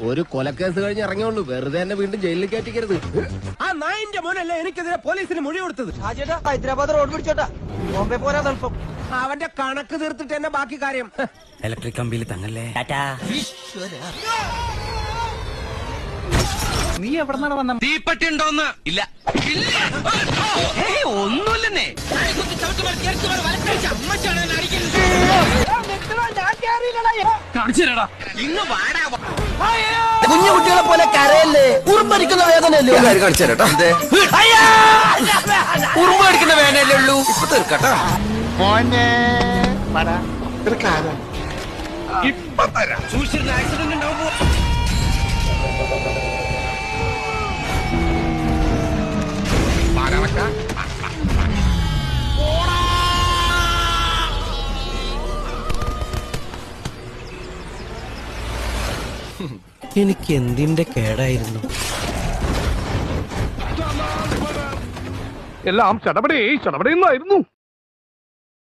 ഒരു കൊലക്കേസ് കഴിഞ്ഞ് ഇറങ്ങിയുള്ളൂ, വെറുതെ എന്നെ വീണ്ടും ജയിലിൽ കയറ്റിക്കരുത്. ആ നായിന്റെ മോനല്ലേ എനിക്കെതിരെ പോലീസിന് മൊഴി കൊടുത്തത്. ഹൈദരാബാദ് റോഡ് പിടിച്ചോട്ടാ, ബോംബെ പോരാ എളുപ്പം. അവന്റെ കണക്ക് തീർത്തിട്ട് എന്നെ ബാക്കി കാര്യം. ഇലക്ട്രിക് കമ്പിയിൽ തങ്ങല്ലേ. നീ എവിടെ വന്ന തീപ്പട്ടി ഉണ്ടോന്ന്? ഇല്ല, ഒന്നുമില്ലെന്നേ. കുഞ്ഞു കുട്ടികളെ പോലെ കരയല്ലേ, ഉറുമ്പടിക്കുന്ന വേദനയല്ലേ. കാണിച്ചേരട്ടോ, ഉറുമ്പടിക്കുന്ന വേനയല്ലേ ഉള്ളൂ. ഇപ്പൊ തീർക്കട്ടോ ഇപ്പൊ തരാം. സൂക്ഷിച്ചിരുന്ന ആക്സിഡന്റ് ഉണ്ടാവുമ്പോ എനിക്ക് എന്തിന്റെ കേടായിരുന്നു. എല്ലാം ചടപടേ ചടപടേന്നായിരുന്നു.